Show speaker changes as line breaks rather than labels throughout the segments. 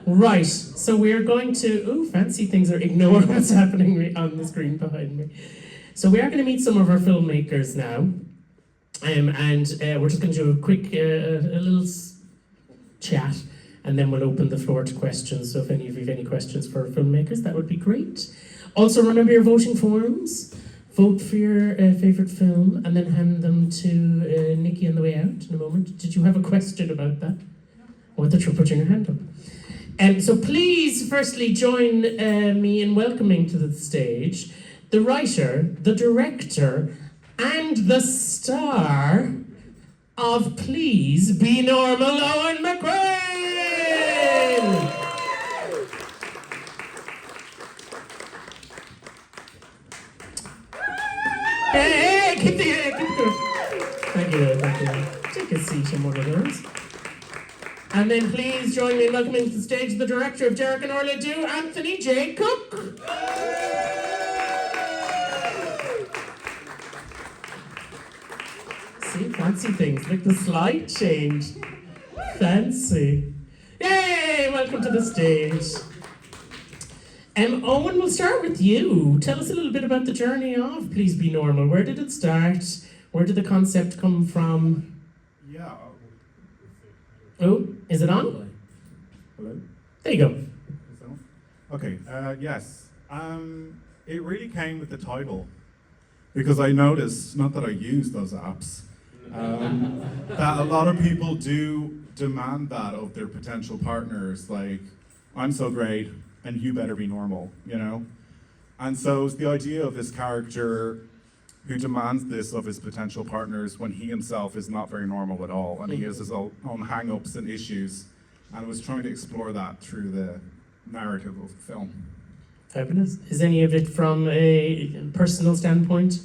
Right, so we're going to, fancy things are ignore what's happening on the screen behind me. So we are going to meet some of our filmmakers now, and we're just going to do a quick, a little chat, and then we'll open the floor to questions. So if any of you have any questions for our filmmakers, that would be great. Also remember your voting forms. Vote for your favourite film, and then hand them to Nikki on the way out in a moment. Did you have a question about that? Oh, I thought you were putting your hand up. So please, firstly, join me in welcoming to the stage the writer, the director, and the star of Please Be Normal, Eoghan McQuinn! Hey, keep it going. Thank you. Take a seat in one of those. And then please join me in welcoming to the stage the director of Derek and Orla Do, Anthony J. Cook. See, fancy things, like the slide change. Fancy. Yay, welcome to the stage. Eoghan, we'll start with you. Tell us a little bit about the journey of Please Be Normal. Where did it start? Where did the concept come from?
Yeah.
Oh, is it on?
Hello?
There you go.
Okay, yes. It really came with the title, because I noticed, not that I use those apps, that a lot of people do demand that of their potential partners, like, I'm so great, and you better be normal, you know? And so it's the idea of this character who demands this of his potential partners when he himself is not very normal at all, and he has his own hang-ups and issues, and was trying to explore that through the narrative of the film.
Fabulous. Is any of it from a personal standpoint?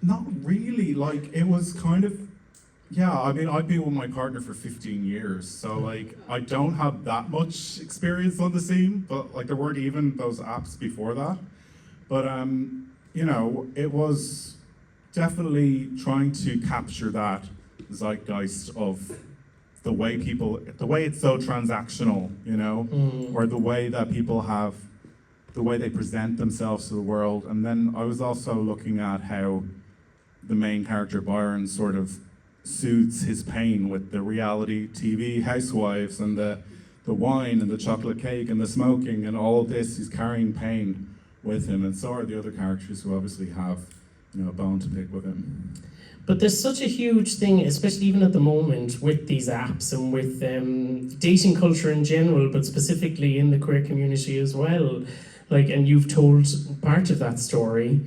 Not really, like, it was kind of, yeah, I mean, I've been with my partner for 15 years, so, like, I don't have that much experience on the scene, but, like, there weren't even those apps before that. But, you know, it was definitely trying to capture that zeitgeist of the way it's so transactional, you know, or the way that people have, the way they present themselves to the world. And then I was also looking at how the main character, Byron, sort of soothes his pain with the reality TV housewives and the wine and the chocolate cake and the smoking and all of this. He's carrying pain with him, and so are the other characters who obviously have, you know, a bone to pick with him.
But there's such a huge thing, especially even at the moment, with these apps and with dating culture in general, but specifically in the queer community as well. Like, and you've told part of that story.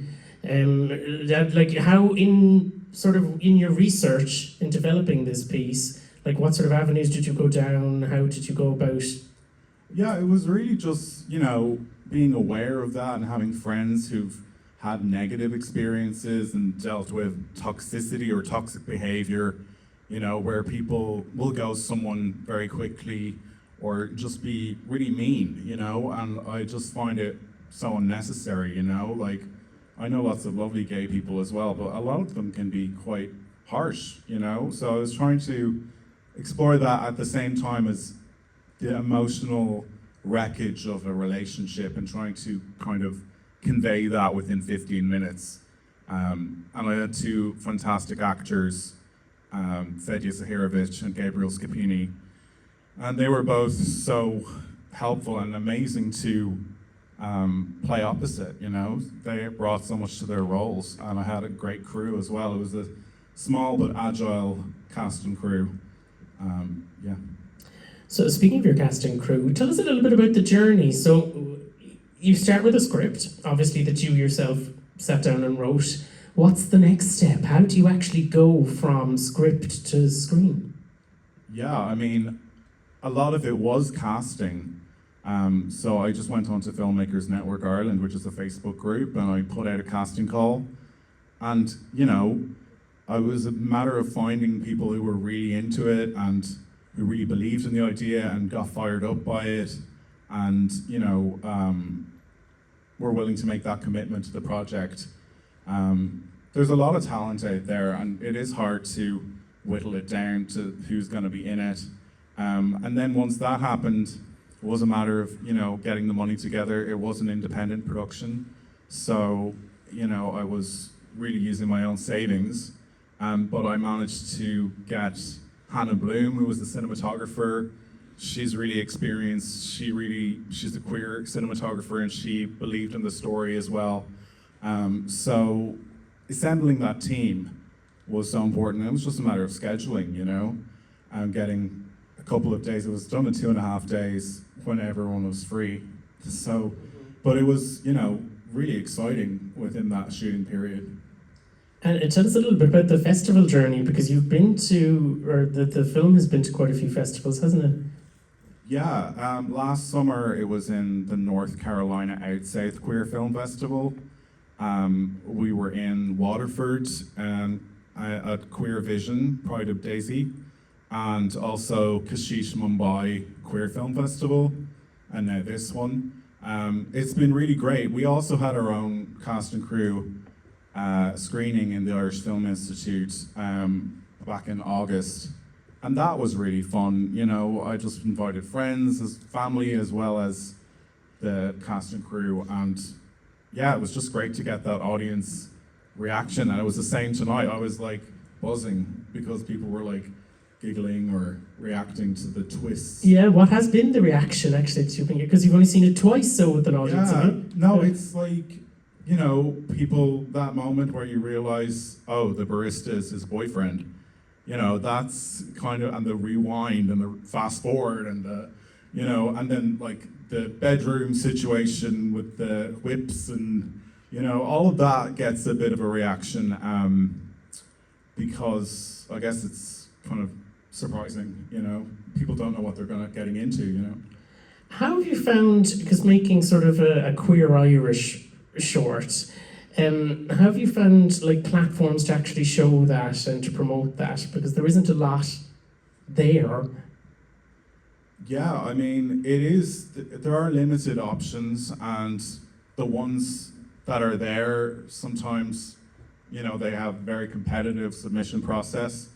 That, like, how in your research in developing this piece, like, what sort of avenues did you go down? How did you go about?
Yeah, it was really just, you know, being aware of that and having friends who've had negative experiences and dealt with toxicity or toxic behavior, you know, where people will ghost someone very quickly or just be really mean, you know, and I just find it so unnecessary, you know, like, I know lots of lovely gay people as well, but a lot of them can be quite harsh, you know, so I was trying to explore that at the same time as the emotional wreckage of a relationship and trying to kind of convey that within 15 minutes. And I had two fantastic actors, Fedya Zahirovic and Gabriel Scapini, and they were both so helpful and amazing to play opposite, you know. They brought so much to their roles, and I had a great crew as well. It was a small but agile cast and crew. Yeah.
So speaking of your cast and crew, tell us a little bit about the journey. So you start with a script, obviously, that you yourself sat down and wrote. What's the next step? How do you actually go from script to screen?
Yeah, I mean, a lot of it was casting. So I just went onto Filmmakers Network Ireland, which is a Facebook group, and I put out a casting call. And, you know, it was a matter of finding people who were really into it and who really believed in the idea and got fired up by it, and, you know, were willing to make that commitment to the project. There's a lot of talent out there, and it is hard to whittle it down to who's going to be in it. And then once that happened, It was a matter of, getting the money together. It was an independent production. So, I was really using my own savings. But I managed to get Hannah Bloom, who was the cinematographer. She's really experienced. She's a queer cinematographer, and she believed in the story as well. So assembling that team was so important. It was just a matter of scheduling, and getting a couple of days. It was done in 2.5 days when everyone was free. So, but it was, really exciting within that shooting period.
And tell us a little bit about the festival journey, because you've been to, or the film has been to quite a few festivals, hasn't it?
Yeah, last summer it was in the North Carolina Out South Queer Film Festival. We were in Waterford at Queer Vision, Pride of Daisy, and also Kashish Mumbai Queer Film Festival, and now this one. It's been really great. We also had our own cast and crew screening in the Irish Film Institute back in August, and that was really fun. I just invited friends, as family, as well as the cast and crew, and yeah, it was just great to get that audience reaction. And it was the same tonight. I was like buzzing because people were like giggling or reacting to the twists.
Yeah, what has been the reaction actually to it? Because you've only seen it twice, so with an audience.
It's like, people, that moment where you realize, oh, the barista is his boyfriend. That's kind of, and the rewind and the fast forward and the, and then like the bedroom situation with the whips and, all of that gets a bit of a reaction because I guess it's kind of surprising, people don't know what they're getting into.
How have you found, because making sort of a queer Irish short, how have you found like platforms to actually show that and to promote that? Because there isn't a lot there.
Yeah, I mean, there are limited options, and the ones that are there, sometimes, they have very competitive submission process.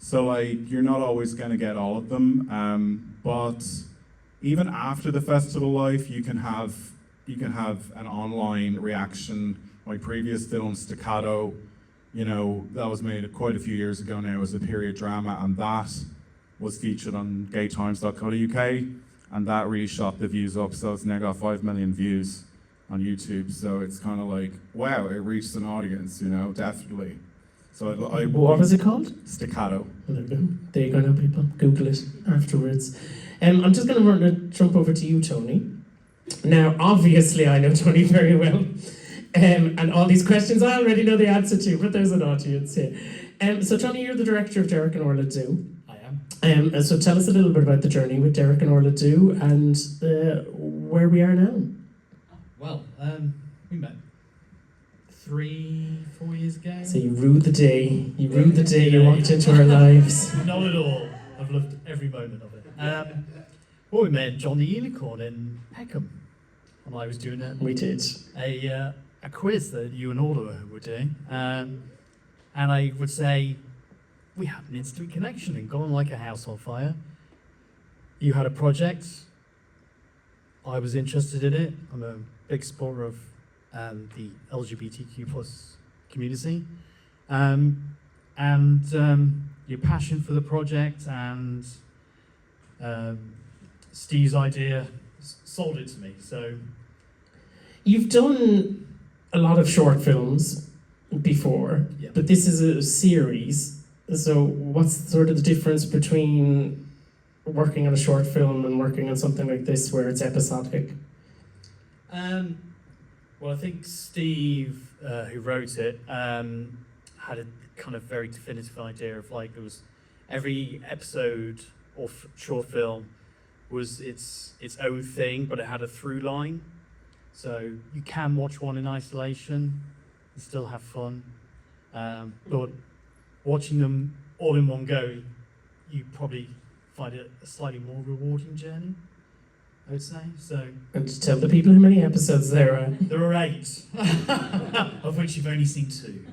So like, you're not always gonna get all of them, but even after the festival life, you can have an online reaction. My previous film, Staccato, that was made quite a few years ago now. It was a period drama, and that was featured on gaytimes.co.uk, and that really shot the views up. So it's now got 5 million views on YouTube. So it's kind of like, wow, it reached an audience, definitely. So
what was it called?
Staccato.
There you go now, people. Google it afterwards. I'm just going to jump over to you, Tony. Now, obviously, I know Tony very well. And all these questions I already know the answer to, but there's an audience here. So, Tony, you're the director of Derek and Orla Do.
I am.
And so tell us a little bit about the journey with Derek and Orla Do and where we are now.
Well, we met 3-4 years ago.
So you rue the day. You walked into our lives.
Not at all. I've loved every moment of it. Well, we met John the Unicorn in Peckham, and I was doing
We did.
a quiz that you and Orla were doing, and I would say we had an instant connection and got on like a house on fire. You had a project. I was interested in it. I'm a big supporter of the LGBTQ plus community, and your passion for the project and Steve's idea sold it to me. So
you've done a lot of short films before,
yeah.
But this is a series. So what's sort of the difference between working on a short film and working on something like this where it's episodic?
Well, I think Steve, who wrote it, had a kind of very definitive idea of like there was every episode or short film was its own thing, but it had a through line. So you can watch one in isolation and still have fun, but watching them all in one go, you probably find it a slightly more rewarding journey, I would say. So,
And to tell the people how many episodes there are.
there are 8, of which you've only seen 2.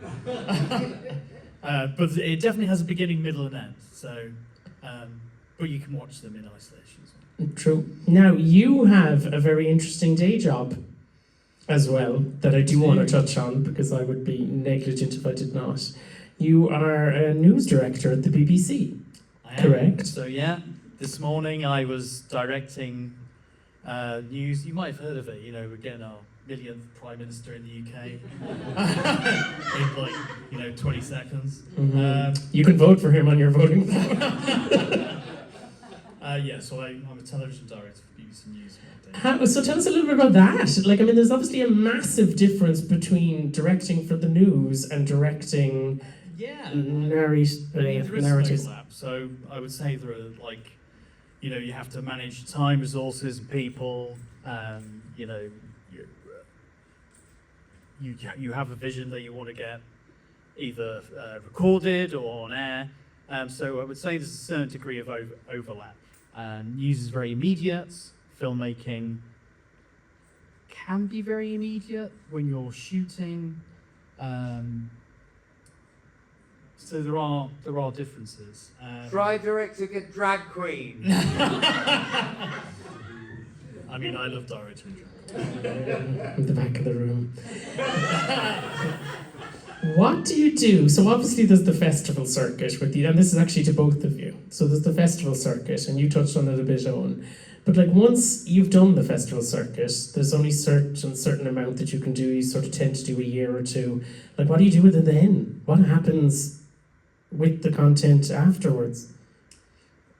But it definitely has a beginning, middle, and end. So, but you can watch them in isolation as well.
True. Now, you have a very interesting day job as well that I do want to touch on because I would be negligent if I did not. You are a news director at the BBC.
I am.
Correct.
So yeah, this morning I was directing news. You might have heard of it. You know, we're getting our millionth Prime Minister in the UK in like 20 seconds.
You can vote for him on your voting form.
Yeah, so I'm a television director for BBC News.
So tell us a little bit about that. Like, I mean, there's obviously a massive difference between directing for the news and directing narratives.
Overlap. So I would say there are you have to manage time, resources, and people. You have a vision that you want to get either recorded or on air. So I would say there's a certain degree of overlap. News is very immediate. Filmmaking can be very immediate when you're shooting. So there are differences.
Try directing a drag queen.
I mean, I love directing.
At the back of the room. What do you do? So obviously there's the festival circuit with you, and this is actually to both of you. So there's the festival circuit, and you touched on it a bit, Eoghan. But like once you've done the festival circuit, there's only certain amount that you can do. You sort of tend to do a year or two. Like, what do you do with it then? What happens with the content afterwards?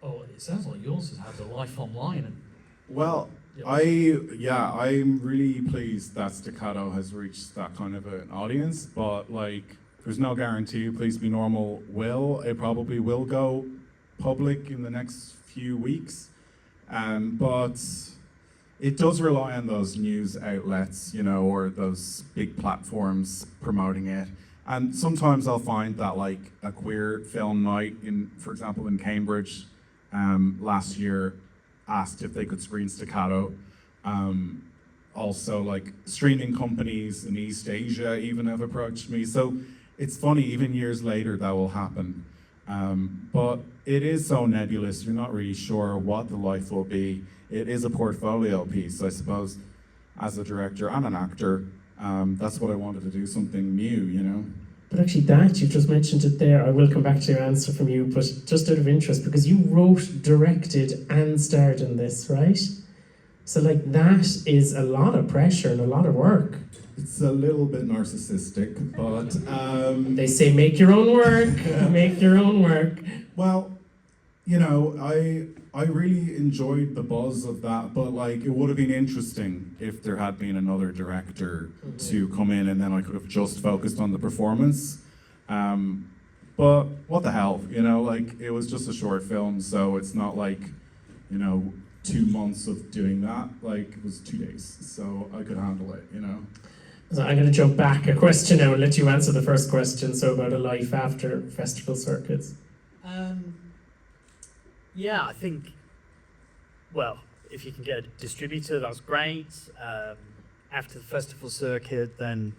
Oh, it sounds like yours has had a life online.
Well, I'm really pleased that Staccato has reached that kind of an audience, but like, there's no guarantee. Please Be Normal it probably will go public in the next few weeks, but it does rely on those news outlets, or those big platforms promoting it. And sometimes I'll find that like a queer film night for example, in Cambridge, last year, asked if they could screen Staccato. Also, like streaming companies in East Asia even have approached me. So it's funny, even years later that will happen. But it is so nebulous, you're not really sure what the life will be. It is a portfolio piece, I suppose, as a director and an actor. That's what I wanted to do, something new,
But actually you just mentioned it there. I will come back to your answer from you, but just out of interest, because you wrote, directed, and starred in this, right? So like that is a lot of pressure and a lot of work.
It's a little bit narcissistic, but...
They say make your own work, make your own work.
Well, I really enjoyed the buzz of that, but like it would have been interesting if there had been another director to come in and then I could have just focused on the performance. But what the hell, like it was just a short film, so it's not like, 2 months of doing that. Like it was 2 days, so I could handle it,
So I'm going to jump back a question now and let you answer the first question. So about a life after festival circuits.
Yeah, I think, well, if you can get a distributor, that's great. After the festival circuit, then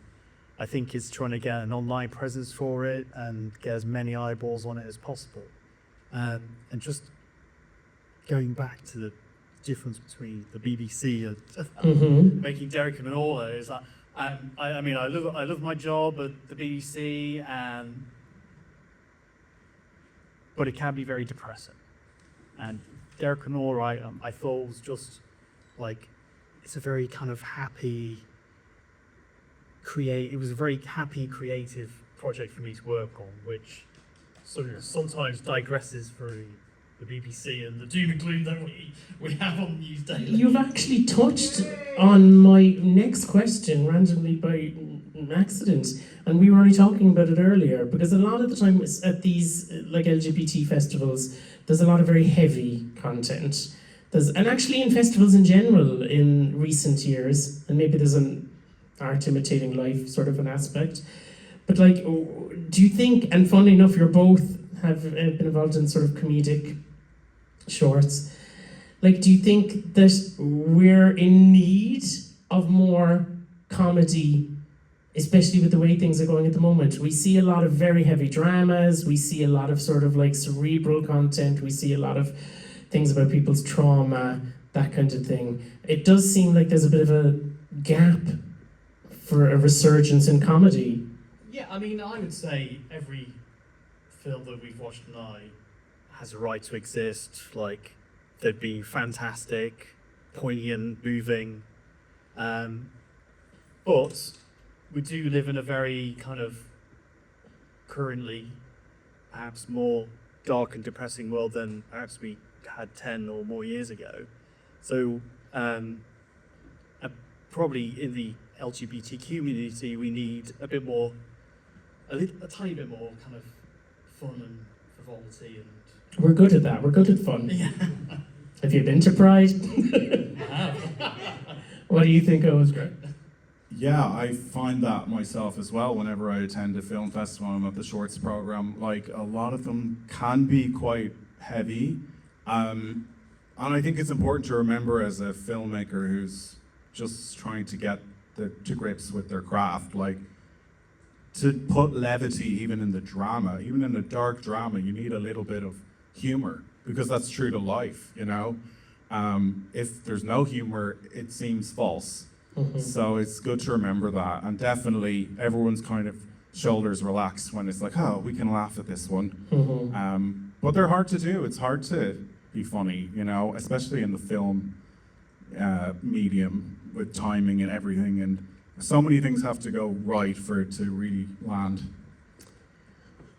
I think it's trying to get an online presence for it and get as many eyeballs on it as possible. And just going back to the difference between the BBC and making Derek and Orla is that I mean I love my job at the BBC, but it can be very depressing. And Derek and Orla, I thought was just like, it's a very kind of happy, it was a very happy, creative project for me to work on, which sort of sometimes digresses through the BBC and the doom and gloom that we have on News Daily.
You've actually touched on my next question randomly by accident, and we were only talking about it earlier, because a lot of the time at these like LGBT festivals, there's a lot of very heavy content. And actually in festivals in general in recent years, and maybe there's an art imitating life sort of an aspect, but like, do you think, and funnily enough, you're both have been involved in sort of comedic shorts, like, do you think that we're in need of more comedy, especially with the way things are going at the moment? We see a lot of very heavy dramas, we see a lot of sort of like cerebral content, we see a lot of things about people's trauma, that kind of thing. It does seem like there's a bit of a gap for a resurgence in comedy.
Yeah, I mean, I would say every film that we've watched tonight has a right to exist. Like, they'd be fantastic, poignant, moving. But we do live in a very kind of currently perhaps more dark and depressing world than perhaps we had 10 or more years ago. So probably in the LGBT community, we need a bit more, a tiny bit more kind of fun and frivolity and...
We're good at that. We're good at fun.
Yeah.
Have you been to Pride?
I have.
What do you think, Owen?
Great.
Yeah, I find that myself as well whenever I attend a film festival. I'm at the Shorts program. Like, a lot of them can be quite heavy. And I think it's important to remember as a filmmaker who's just trying to get to grips with their craft, like, to put levity even in the drama, even in a dark drama, you need a little bit of humor, because that's true to life, you know? If there's no humor, it seems false. So it's good to remember that, and definitely everyone's kind of shoulders relaxed when it's like, oh, we can laugh at this one. But they're hard to do. It's hard to be funny, you know, especially in the film medium with timing and everything, and so many things have to go right for it to really land.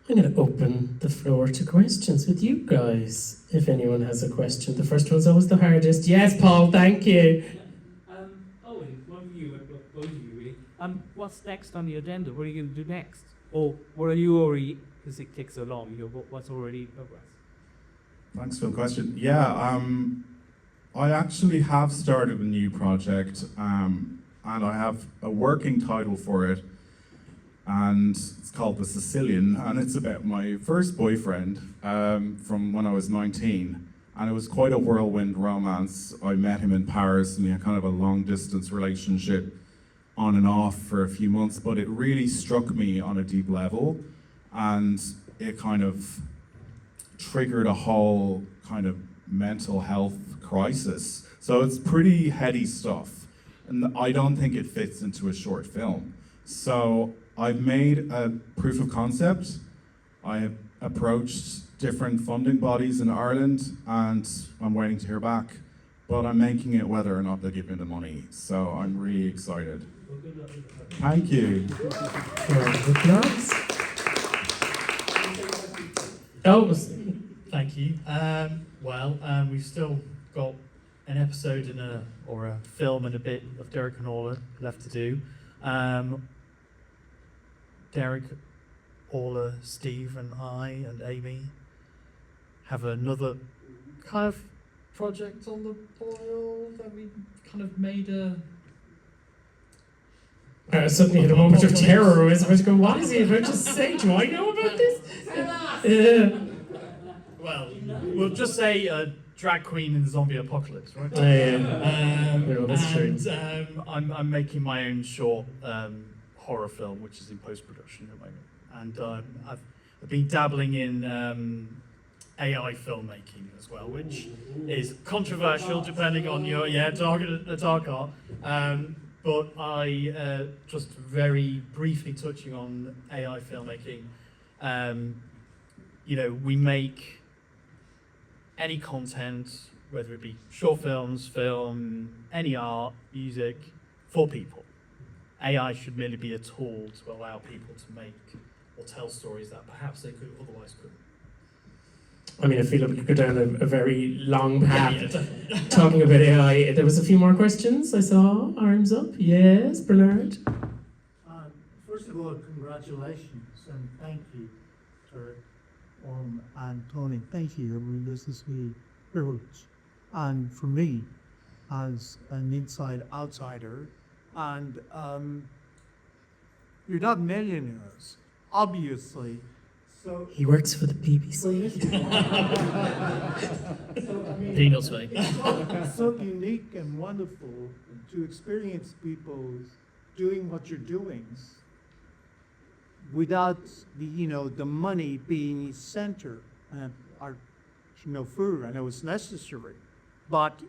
I'm going to open the floor to questions with you guys, if anyone has a question. The first one's always the hardest. Yes, Paul, thank you.
Owen, one of you, both of you really. What's next on the agenda? What are you going to do next? Or what are you already, because it takes so long, what's already in progress?
Thanks for the question. Yeah, I actually have started a new project, and I have a working title for it, and it's called The Sicilian, and it's about my first boyfriend from when I was 19, and it was quite a whirlwind romance. I met him in Paris, and we had kind of a long-distance relationship on and off for a few months, but it really struck me on a deep level, and it kind of triggered a whole kind of mental health crisis. So it's pretty heady stuff, and I don't think it fits into a short film. So I've made a proof of concept. I have approached different funding bodies in Ireland, and I'm waiting to hear back, but I'm making it whether or not they give me the money. So I'm really excited. Thank you.
Applause. Oh,
Thank you. We've still got an episode or a film and a bit of Derek and Orla left to do. Derek, Orla, Steve, and I and Amy have another kind of project on the boil that we kind of made a...
suddenly had a moment of terror. I was about to go, what is he about to say? Do I know about this?
Well, we'll just say a drag queen in the zombie apocalypse, right?
No, that's true.
And I'm making my own short horror film, which is in post-production at the moment. And I've been dabbling in AI filmmaking as well, which is controversial depending on your dark art. But I just very briefly touching on AI filmmaking. We make any content, whether it be short films, film, any art, music, for people. AI should merely be a tool to allow people to make or tell stories that perhaps they could otherwise couldn't.
I mean, I feel like we could go down a very long path talking about AI. There was a few more questions. I saw arms up. Yes, Bernard.
First of all, congratulations and thank you for and Tony. Thank you. I mean, this is a privilege, and for me, as an outsider, and you're not millionaires, obviously. So
He works for the BBC.
Peanuts, mate.
it's so unique and wonderful to experience people doing what you're doing without the money being center. Our food, and it was necessary. But,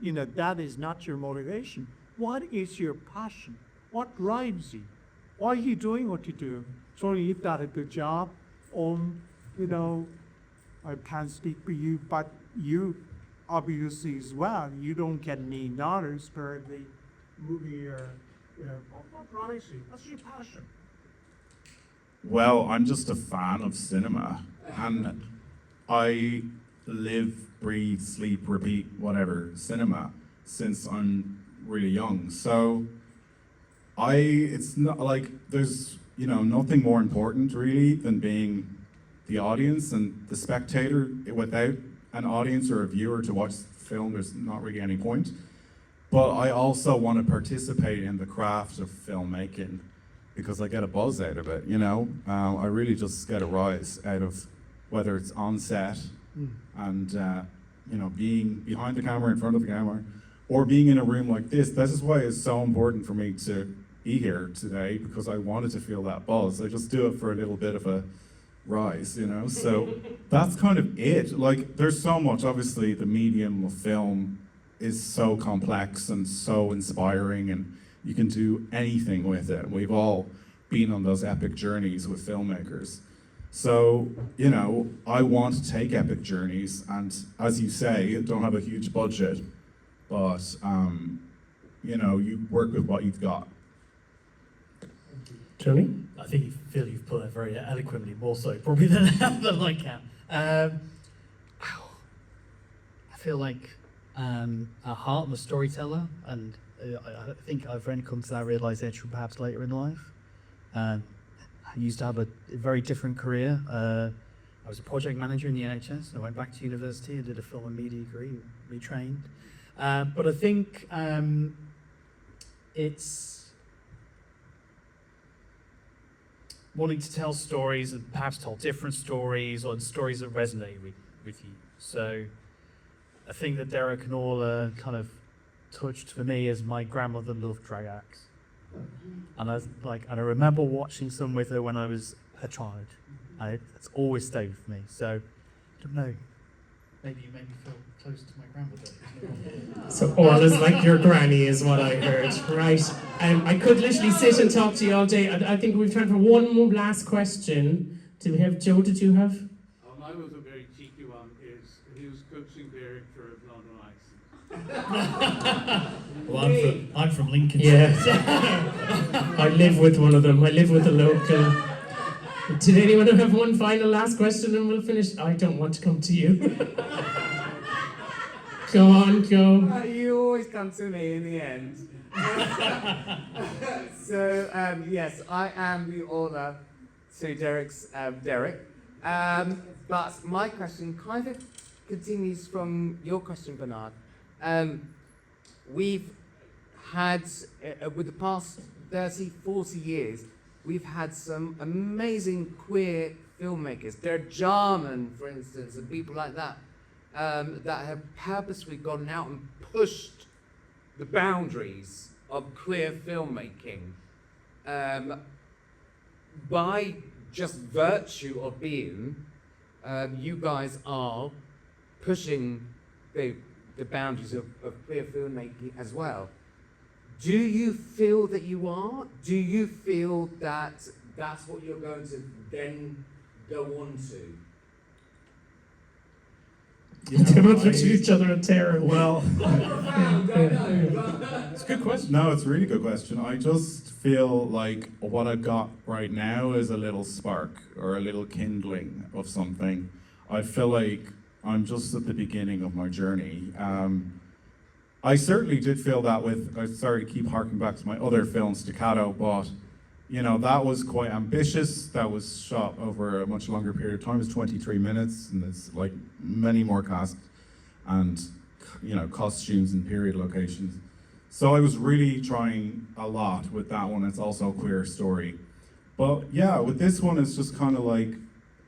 that is not your motivation. What is your passion? What drives you? Why are you doing what you do? Sorry, you've got a good job. I can't speak for you, but you obviously as well, you don't get any dollars for the movie or, what drives you? What's your passion?
Well, I'm just a fan of cinema, and I live, breathe, sleep, repeat, whatever, cinema since I'm really young. So it's not like there's, nothing more important really than being the audience and the spectator. Without an audience or a viewer to watch the film, there's not really any point. But I also want to participate in the craft of filmmaking because I get a buzz out of it, I really just get a rise out of whether it's on set and, being behind the camera, in front of the camera, or being in a room like this. This is why it's so important for me to be here today, because I wanted to feel that buzz. I just do it for a little bit of a rise, so that's kind of it. Like, there's so much, obviously the medium of film is so complex and so inspiring, and you can do anything with it. We've all been on those epic journeys with filmmakers. So, I want to take epic journeys, and as you say, don't have a huge budget, but, you work with what you've got.
Tony?
I think you feel you've put it very eloquently, more so probably than I can. I feel like at heart I'm a storyteller, and I think I've only come to that realization perhaps later in life. I used to have a very different career. I was a project manager in the NHS. I went back to university and did a film and media degree, retrained. But I think it's wanting to tell stories and perhaps tell different stories, or stories that resonate with you. So I think that Derek and Orla kind of touched for me as my grandmother loved drag acts. And I remember watching some with her when I was a child. And it's always stayed with me. So I don't know. Maybe you made me feel close to my grandmother.
So Orla's like your granny is what I heard, right? I could literally sit and talk to you all day. I think we've time for one more last question. Do we have, Joe, did you have?
Mine was a very cheeky one, is who's coaching director of London Ice?
Well, I'm from Lincoln.
Yeah. I live with one of them. I live with the local. Did anyone have one final last question and we'll finish? I don't want to come to you. Go on, go.
You always come to me in the end. So, yes, I am the author to Derek's Derek. But my question kind of continues from your question, Bernard. We've had, with the past 30, 40 years, we've had some amazing queer filmmakers. Derek Jarman, for instance, and people like that, that have purposely gone out and pushed the boundaries of queer filmmaking by just virtue of being. You guys are pushing the boundaries of queer filmmaking as well. Do you feel that you are? Do you feel that that's what you're going to then go on to?
Too much with each other and terror.
Well,
It's a good question.
no, it's a really good question. I just feel like what I've got right now is a little spark or a little kindling of something. I feel like I'm just at the beginning of my journey. I certainly did feel that with, I'm sorry to keep harking back to my other film, Staccato, but that was quite ambitious. That was shot over a much longer period of time. It's 23 minutes, and there's like many more cast and costumes and period locations. So I was really trying a lot with that one. It's also a queer story. But yeah, with this one, it's just kind of like,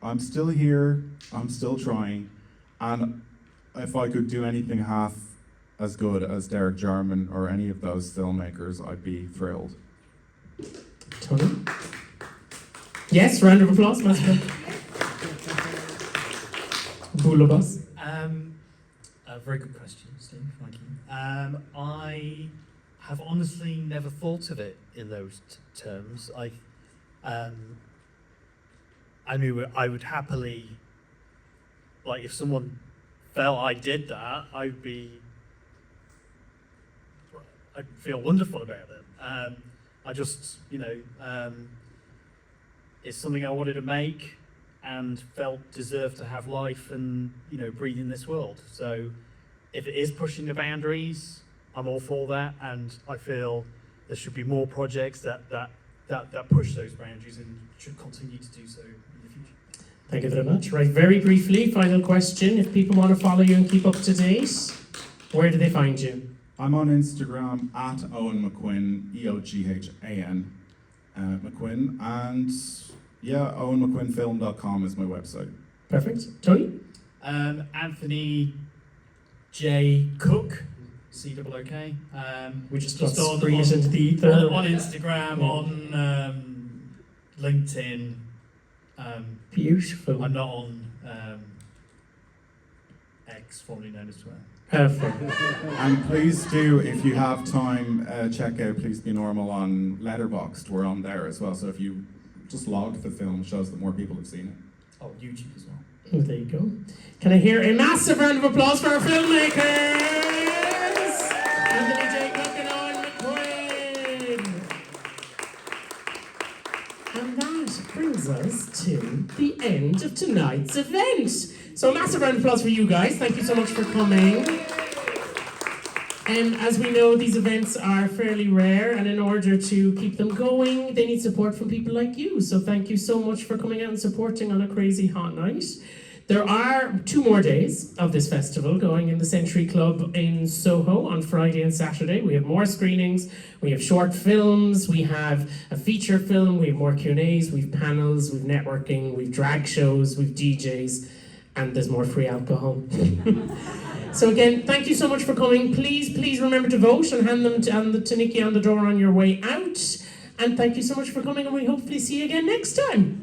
I'm still here, I'm still trying, and if I could do anything half as good as Derek Jarman or any of those filmmakers, I'd be thrilled.
Tony? Yes, round of applause, Master. school of us?
A very good question, Steve. Thank you. I have honestly never thought of it in those terms. I knew I would happily, like, if someone felt I did that, I'd feel wonderful about it. I just, it's something I wanted to make and felt deserved to have life and, breathe in this world. So if it is pushing the boundaries, I'm all for that, and I feel there should be more projects that push those boundaries and should continue to do so in the future.
Thank you very much. Right, very briefly, final question. If people want to follow you and keep up to date, where do they find you?
I'm on Instagram at Eoghan McQuinn, Eoghan McQuinn, and yeah, OwenMcQuinnFilm.com is my website.
Perfect. Tony?
Anthony J. Cook, C-O-O-K.
We just
Just
got
on-
spring it
on-
into the ether.
on Instagram,
Yeah.
on LinkedIn.
Beautiful.
I'm not on X, formerly known as Twitter.
Perfect.
And please do, if you have time, check out Please Be Normal on Letterboxd. We're on there as well. So if you just log the film, shows that more people have seen it.
Oh, YouTube as well.
Oh, there you go. Can I hear a massive round of applause for our filmmakers? Anthony J. Cook and Eoghan McQuinn. And that brings us to the end of tonight's event. So a massive round of applause for you guys. Thank you so much for coming. As we know, these events are fairly rare, and in order to keep them going, they need support from people like you. So thank you so much for coming out and supporting on a crazy hot night. There are 2 more days of this festival going in the Century Club in Soho on Friday and Saturday. We have more screenings, we have short films, we have a feature film, we have more Q&As, we have panels, we have networking, we have drag shows, we have DJs, and there's more free alcohol. So again, thank you so much for coming. Please remember to vote and hand them to Nikki on the door on your way out. And thank you so much for coming, and we hopefully see you again next time.